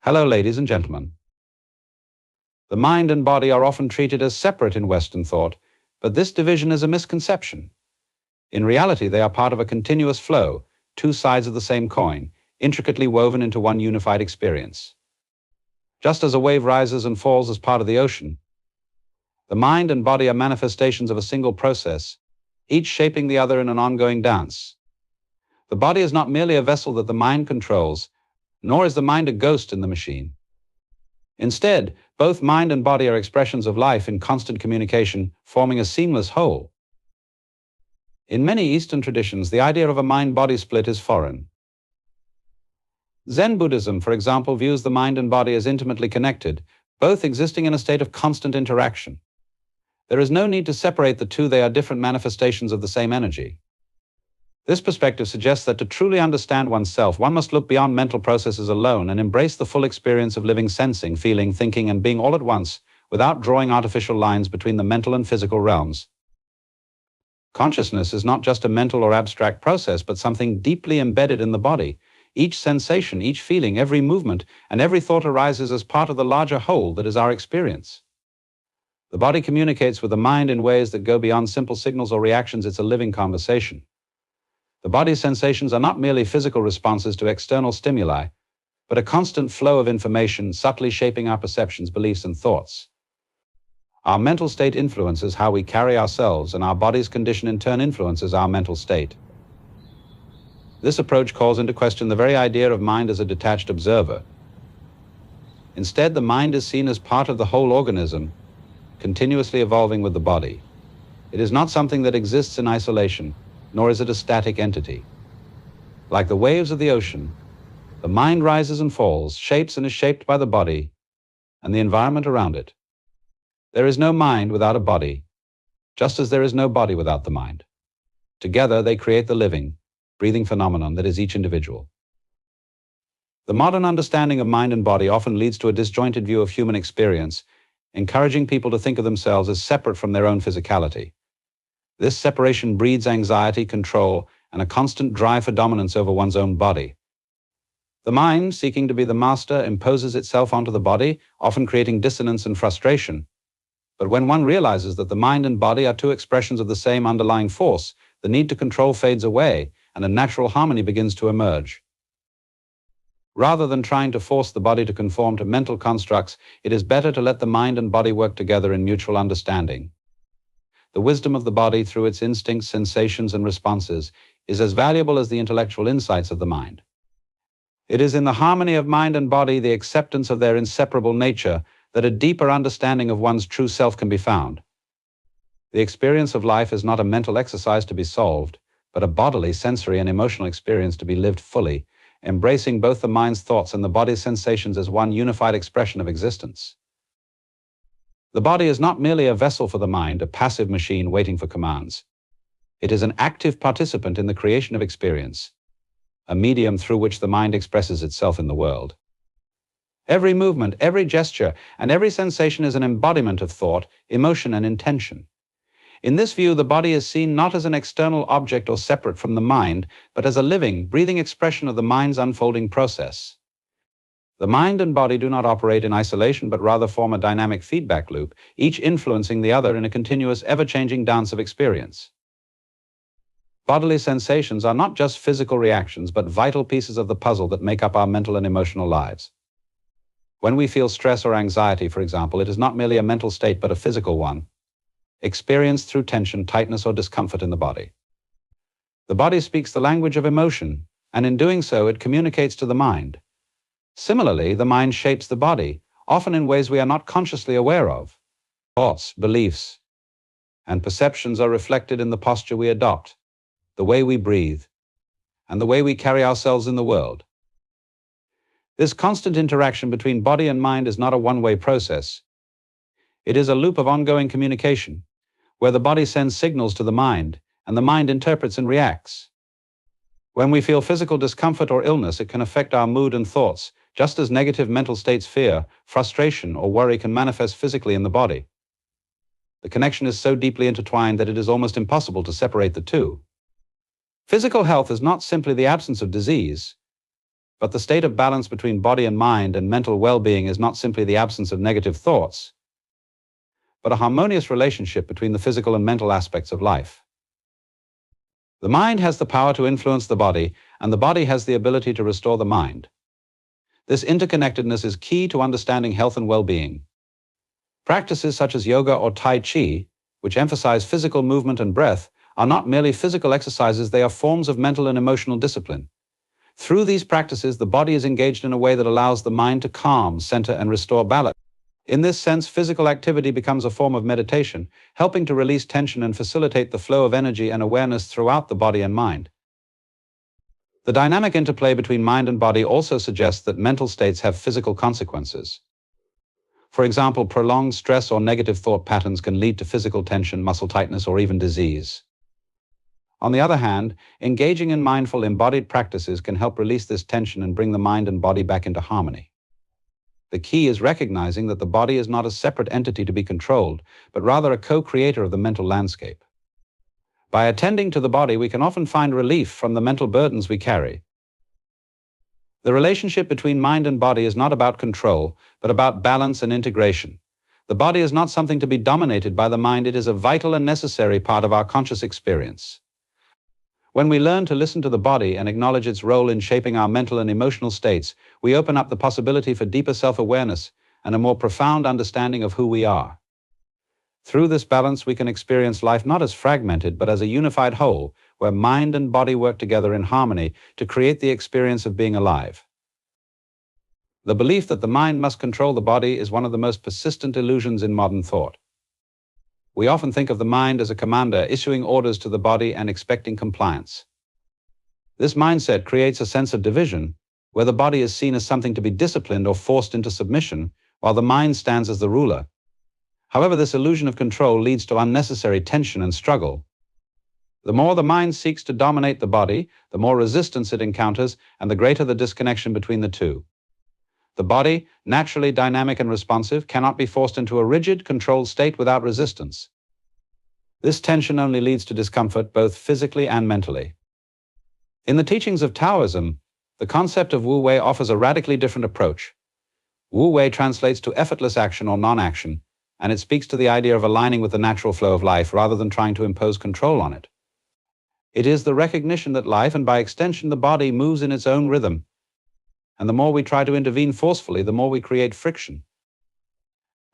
Hello, ladies and gentlemen. The mind and body are often treated as separate in Western thought, but this division is a misconception. In reality, they are part of a continuous flow, two sides of the same coin, intricately woven into one unified experience. Just as a wave rises and falls as part of the ocean, the mind and body are manifestations of a single process, each shaping the other in an ongoing dance. The body is not merely a vessel that the mind controls, nor is the mind a ghost in the machine. Instead, both mind and body are expressions of life in constant communication, forming a seamless whole. In many Eastern traditions, the idea of a mind-body split is foreign. Zen Buddhism, for example, views the mind and body as intimately connected, both existing in a state of constant interaction. There is no need to separate the two, they are different manifestations of the same energy. This perspective suggests that to truly understand oneself, one must look beyond mental processes alone and embrace the full experience of living, sensing, feeling, thinking, and being all at once, without drawing artificial lines between the mental and physical realms. Consciousness is not just a mental or abstract process, but something deeply embedded in the body. Each sensation, each feeling, every movement, and every thought arises as part of the larger whole that is our experience. The body communicates with the mind in ways that go beyond simple signals or reactions. It's a living conversation. The body's sensations are not merely physical responses to external stimuli, but a constant flow of information subtly shaping our perceptions, beliefs, and thoughts. Our mental state influences how we carry ourselves, and our body's condition in turn influences our mental state. This approach calls into question the very idea of mind as a detached observer. Instead, the mind is seen as part of the whole organism, continuously evolving with the body. It is not something that exists in isolation, nor is it a static entity. Like the waves of the ocean, the mind rises and falls, shapes and is shaped by the body and the environment around it. There is no mind without a body, just as there is no body without the mind. Together they create the living, breathing phenomenon that is each individual. The modern understanding of mind and body often leads to a disjointed view of human experience, encouraging people to think of themselves as separate from their own physicality. This separation breeds anxiety, control, and a constant drive for dominance over one's own body. The mind, seeking to be the master, imposes itself onto the body, often creating dissonance and frustration. But when one realizes that the mind and body are two expressions of the same underlying force, the need to control fades away, and a natural harmony begins to emerge. Rather than trying to force the body to conform to mental constructs, it is better to let the mind and body work together in mutual understanding. The wisdom of the body, through its instincts, sensations, and responses, is as valuable as the intellectual insights of the mind. It is in the harmony of mind and body, the acceptance of their inseparable nature, that a deeper understanding of one's true self can be found. The experience of life is not a mental exercise to be solved, but a bodily, sensory, and emotional experience to be lived fully, embracing both the mind's thoughts and the body's sensations as one unified expression of existence. The body is not merely a vessel for the mind, a passive machine waiting for commands. It is an active participant in the creation of experience, a medium through which the mind expresses itself in the world. Every movement, every gesture, and every sensation is an embodiment of thought, emotion, and intention. In this view, the body is seen not as an external object or separate from the mind, but as a living, breathing expression of the mind's unfolding process. The mind and body do not operate in isolation, but rather form a dynamic feedback loop, each influencing the other in a continuous, ever-changing dance of experience. Bodily sensations are not just physical reactions, but vital pieces of the puzzle that make up our mental and emotional lives. When we feel stress or anxiety, for example, it is not merely a mental state, but a physical one, experienced through tension, tightness, or discomfort in the body. The body speaks the language of emotion, and in doing so, it communicates to the mind. Similarly, the mind shapes the body, often in ways we are not consciously aware of. Thoughts, beliefs, and perceptions are reflected in the posture we adopt, the way we breathe, and the way we carry ourselves in the world. This constant interaction between body and mind is not a one-way process. It is a loop of ongoing communication, where the body sends signals to the mind, and the mind interprets and reacts. When we feel physical discomfort or illness, it can affect our mood and thoughts, just as negative mental states, fear, frustration, or worry can manifest physically in the body. The connection is so deeply intertwined that it is almost impossible to separate the two. Physical health is not simply the absence of disease, But the state of balance between body and mind and mental well-being is not simply the absence of negative thoughts, but a harmonious relationship between the physical and mental aspects of life. The mind has the power to influence the body, and the body has the ability to restore the mind. This interconnectedness is key to understanding health and well-being. Practices such as yoga or Tai Chi, which emphasize physical movement and breath, are not merely physical exercises, they are forms of mental and emotional discipline. Through these practices, the body is engaged in a way that allows the mind to calm, center, and restore balance. In this sense, physical activity becomes a form of meditation, helping to release tension and facilitate the flow of energy and awareness throughout the body and mind. The dynamic interplay between mind and body also suggests that mental states have physical consequences. For example, prolonged stress or negative thought patterns can lead to physical tension, muscle tightness, or even disease. On the other hand, engaging in mindful, embodied practices can help release this tension and bring the mind and body back into harmony. The key is recognizing that the body is not a separate entity to be controlled, but rather a co-creator of the mental landscape. By attending to the body, we can often find relief from the mental burdens we carry. The relationship between mind and body is not about control, but about balance and integration. The body is not something to be dominated by the mind, it is a vital and necessary part of our conscious experience. When we learn to listen to the body and acknowledge its role in shaping our mental and emotional states, we open up the possibility for deeper self-awareness and a more profound understanding of who we are. Through this balance, we can experience life not as fragmented, but as a unified whole, where mind and body work together in harmony to create the experience of being alive. The belief that the mind must control the body is one of the most persistent illusions in modern thought. We often think of the mind as a commander issuing orders to the body and expecting compliance. This mindset creates a sense of division, where the body is seen as something to be disciplined or forced into submission, while the mind stands as the ruler. However, this illusion of control leads to unnecessary tension and struggle. The more the mind seeks to dominate the body, the more resistance it encounters, and the greater the disconnection between the two. The body, naturally dynamic and responsive, cannot be forced into a rigid, controlled state without resistance. This tension only leads to discomfort, both physically and mentally. In the teachings of Taoism, the concept of Wu Wei offers a radically different approach. Wu Wei translates to effortless action or non-action, and it speaks to the idea of aligning with the natural flow of life rather than trying to impose control on it. It is the recognition that life, and by extension the body, moves in its own rhythm. And the more we try to intervene forcefully, the more we create friction.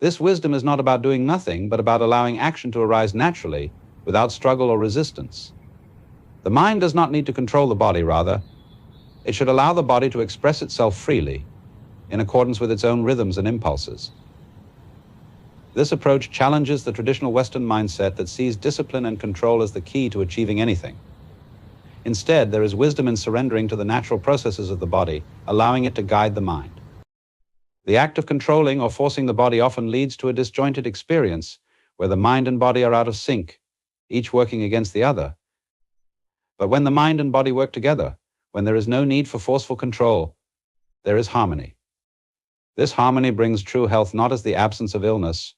This wisdom is not about doing nothing, but about allowing action to arise naturally, without struggle or resistance. The mind does not need to control the body, rather, it should allow the body to express itself freely, in accordance with its own rhythms and impulses. This approach challenges the traditional Western mindset that sees discipline and control as the key to achieving anything. Instead, there is wisdom in surrendering to the natural processes of the body, allowing it to guide the mind. The act of controlling or forcing the body often leads to a disjointed experience, where the mind and body are out of sync, each working against the other. But when the mind and body work together, when there is no need for forceful control, there is harmony. This harmony brings true health not as the absence of illness,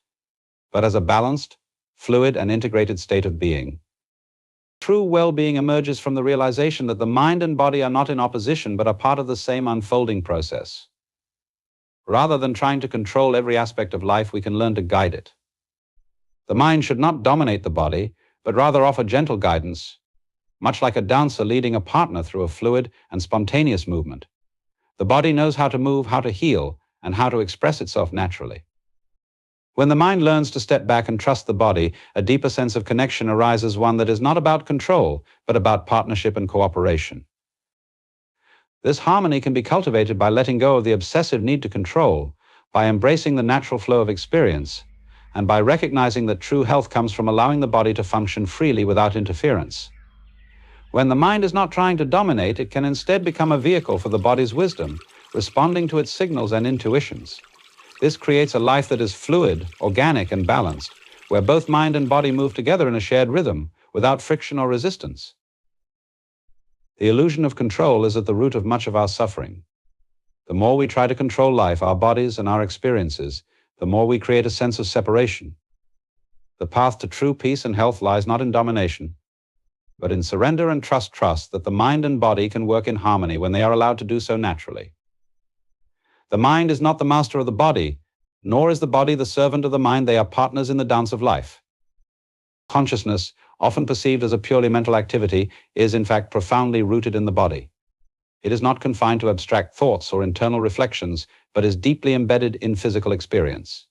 but as a balanced, fluid, and integrated state of being. True well-being emerges from the realization that the mind and body are not in opposition, but are part of the same unfolding process. Rather than trying to control every aspect of life, we can learn to guide it. The mind should not dominate the body, but rather offer gentle guidance, much like a dancer leading a partner through a fluid and spontaneous movement. The body knows how to move, how to heal, and how to express itself naturally. When the mind learns to step back and trust the body, a deeper sense of connection arises, one that is not about control, but about partnership and cooperation. This harmony can be cultivated by letting go of the obsessive need to control, by embracing the natural flow of experience, and by recognizing that true health comes from allowing the body to function freely without interference. When the mind is not trying to dominate, it can instead become a vehicle for the body's wisdom, responding to its signals and intuitions. This creates a life that is fluid, organic, and balanced, where both mind and body move together in a shared rhythm, without friction or resistance. The illusion of control is at the root of much of our suffering. The more we try to control life, our bodies, and our experiences, the more we create a sense of separation. The path to true peace and health lies not in domination, but in surrender and trust that the mind and body can work in harmony when they are allowed to do so naturally. The mind is not the master of the body, nor is the body the servant of the mind. They are partners in the dance of life. Consciousness, often perceived as a purely mental activity, is in fact profoundly rooted in the body. It is not confined to abstract thoughts or internal reflections, but is deeply embedded in physical experience.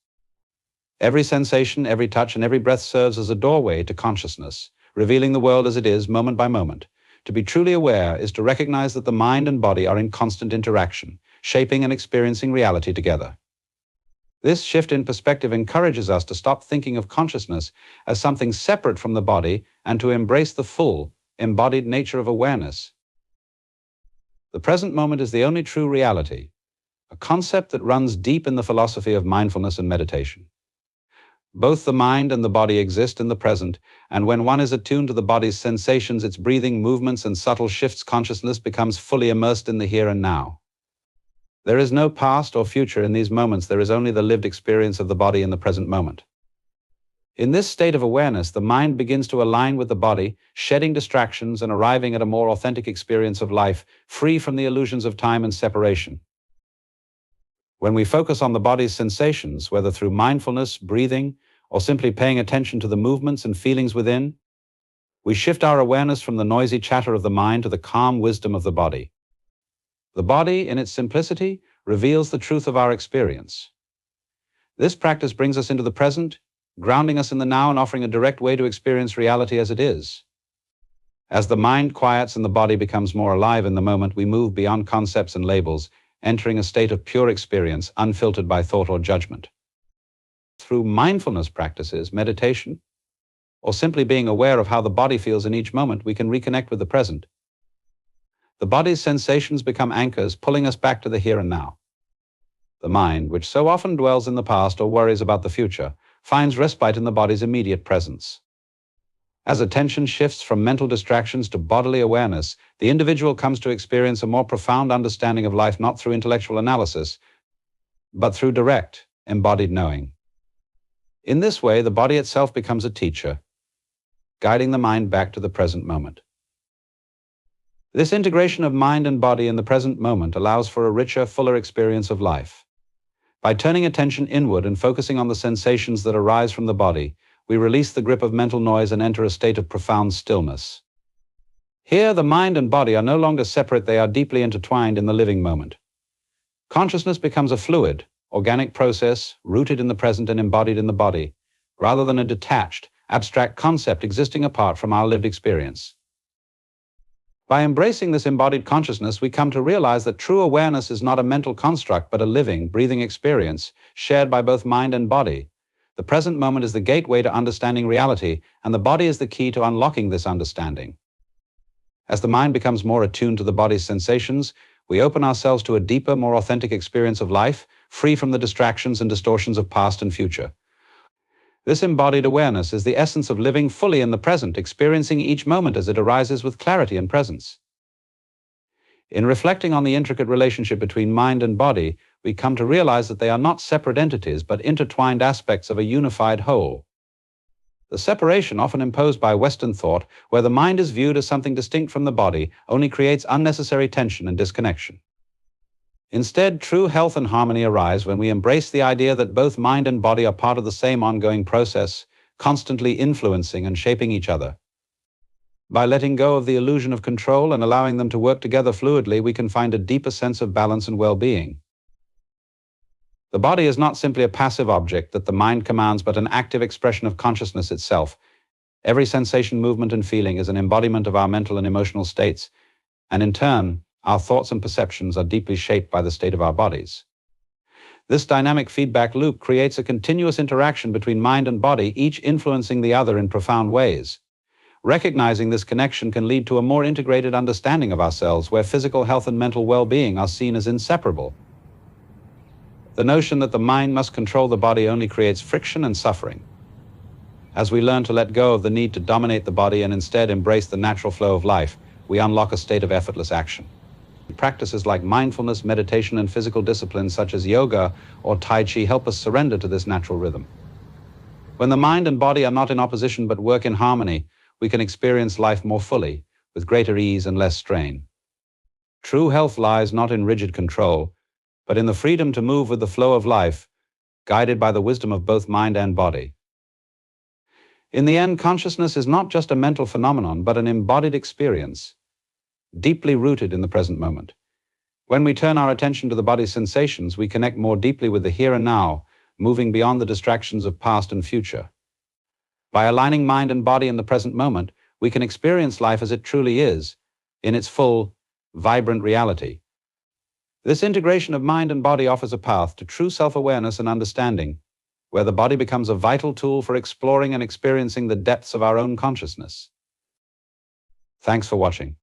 Every sensation, every touch, and every breath serves as a doorway to consciousness, revealing the world as it is, moment by moment. To be truly aware is to recognize that the mind and body are in constant interaction, shaping and experiencing reality together. This shift in perspective encourages us to stop thinking of consciousness as something separate from the body and to embrace the full, embodied nature of awareness. The present moment is the only true reality, a concept that runs deep in the philosophy of mindfulness and meditation. Both the mind and the body exist in the present, and when one is attuned to the body's sensations, its breathing, movements, and subtle shifts, consciousness becomes fully immersed in the here and now. There is no past or future in these moments. There is only the lived experience of the body in the present moment. In this state of awareness, the mind begins to align with the body, shedding distractions and arriving at a more authentic experience of life, free from the illusions of time and separation. When we focus on the body's sensations, whether through mindfulness, breathing, or simply paying attention to the movements and feelings within, we shift our awareness from the noisy chatter of the mind to the calm wisdom of the body. The body, in its simplicity, reveals the truth of our experience. This practice brings us into the present, grounding us in the now and offering a direct way to experience reality as it is. As the mind quiets and the body becomes more alive in the moment, we move beyond concepts and labels, entering a state of pure experience, unfiltered by thought or judgment. Through mindfulness practices, meditation, or simply being aware of how the body feels in each moment, we can reconnect with the present. The body's sensations become anchors, pulling us back to the here and now. The mind, which so often dwells in the past or worries about the future, finds respite in the body's immediate presence. As attention shifts from mental distractions to bodily awareness, the individual comes to experience a more profound understanding of life, not through intellectual analysis, but through direct, embodied knowing. In this way, the body itself becomes a teacher, guiding the mind back to the present moment. This integration of mind and body in the present moment allows for a richer, fuller experience of life. By turning attention inward and focusing on the sensations that arise from the body, we release the grip of mental noise and enter a state of profound stillness. Here, the mind and body are no longer separate, they are deeply intertwined in the living moment. Consciousness becomes a fluid, organic process rooted in the present and embodied in the body, rather than a detached, abstract concept existing apart from our lived experience. By embracing this embodied consciousness, we come to realize that true awareness is not a mental construct, but a living, breathing experience shared by both mind and body. The present moment is the gateway to understanding reality, and the body is the key to unlocking this understanding. As the mind becomes more attuned to the body's sensations, we open ourselves to a deeper, more authentic experience of life, free from the distractions and distortions of past and future. This embodied awareness is the essence of living fully in the present, experiencing each moment as it arises with clarity and presence. In reflecting on the intricate relationship between mind and body, we come to realize that they are not separate entities, but intertwined aspects of a unified whole. The separation, often imposed by Western thought, where the mind is viewed as something distinct from the body, only creates unnecessary tension and disconnection. Instead, true health and harmony arise when we embrace the idea that both mind and body are part of the same ongoing process, constantly influencing and shaping each other. By letting go of the illusion of control and allowing them to work together fluidly, we can find a deeper sense of balance and well-being. The body is not simply a passive object that the mind commands, but an active expression of consciousness itself. Every sensation, movement, and feeling is an embodiment of our mental and emotional states, and in turn, our thoughts and perceptions are deeply shaped by the state of our bodies. This dynamic feedback loop creates a continuous interaction between mind and body, each influencing the other in profound ways. Recognizing this connection can lead to a more integrated understanding of ourselves, where physical health and mental well-being are seen as inseparable. The notion that the mind must control the body only creates friction and suffering. As we learn to let go of the need to dominate the body and instead embrace the natural flow of life, we unlock a state of effortless action. Practices like mindfulness, meditation, and physical disciplines such as yoga or Tai Chi help us surrender to this natural rhythm. When the mind and body are not in opposition but work in harmony, we can experience life more fully, with greater ease and less strain. True health lies not in rigid control, but in the freedom to move with the flow of life, guided by the wisdom of both mind and body. In the end, consciousness is not just a mental phenomenon, but an embodied experience, deeply rooted in the present moment. When we turn our attention to the body's sensations, we connect more deeply with the here and now, moving beyond the distractions of past and future. By aligning mind and body in the present moment, we can experience life as it truly is, in its full, vibrant reality. This integration of mind and body offers a path to true self-awareness and understanding, where the body becomes a vital tool for exploring and experiencing the depths of our own consciousness. Thanks for watching.